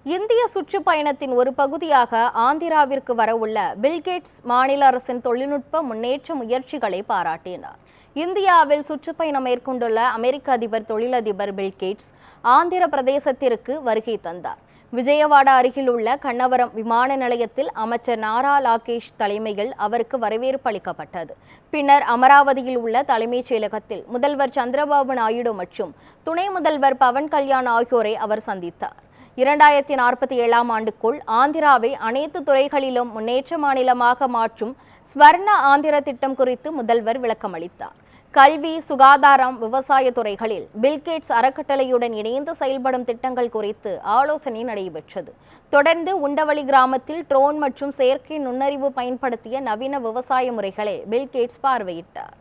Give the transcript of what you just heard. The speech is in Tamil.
இந்திய சுற்றுப்பயணத்தின் ஒரு பகுதியாக ஆந்திராவிற்கு வரவுள்ள பில்கேட்ஸ் மாநில அரசின் தொழில்நுட்ப முன்னேற்ற முயற்சிகளை பாராட்டினார். இந்தியாவில் சுற்றுப்பயணம் மேற்கொண்டுள்ள அமெரிக்க தொழிலதிபர் பில்கேட்ஸ் ஆந்திர பிரதேசத்திற்கு வருகை தந்தார். விஜயவாடா அருகில் உள்ள கண்ணவரம் விமான நிலையத்தில் அமைச்சர் நாரா லாகேஷ் தலைமையில் அவருக்கு வரவேற்பு அளிக்கப்பட்டது. பின்னர் அமராவதியில் உள்ள தலைமைச் செயலகத்தில் முதல்வர் சந்திரபாபு நாயுடு மற்றும் துணை முதல்வர் பவன் கல்யாண் ஆகியோரை அவர் சந்தித்தார். 2047ஆம் ஆண்டுக்குள் ஆந்திராவை அனைத்து துறைகளிலும் முன்னேற்ற மாநிலமாக மாற்றும் ஸ்வர்ண ஆந்திர திட்டம் குறித்து முதல்வர் விளக்கமளித்தார். கல்வி, சுகாதாரம், விவசாய துறைகளில் பில்கேட்ஸ் அறக்கட்டளையுடன் இணைந்து செயல்படும் திட்டங்கள் குறித்து ஆலோசனை நடைபெற்றது. தொடர்ந்து உண்டவளி கிராமத்தில் ட்ரோன் மற்றும் செயற்கை நுண்ணறிவு பயன்படுத்திய நவீன விவசாய முறைகளை பில்கேட்ஸ் பார்வையிட்டார்.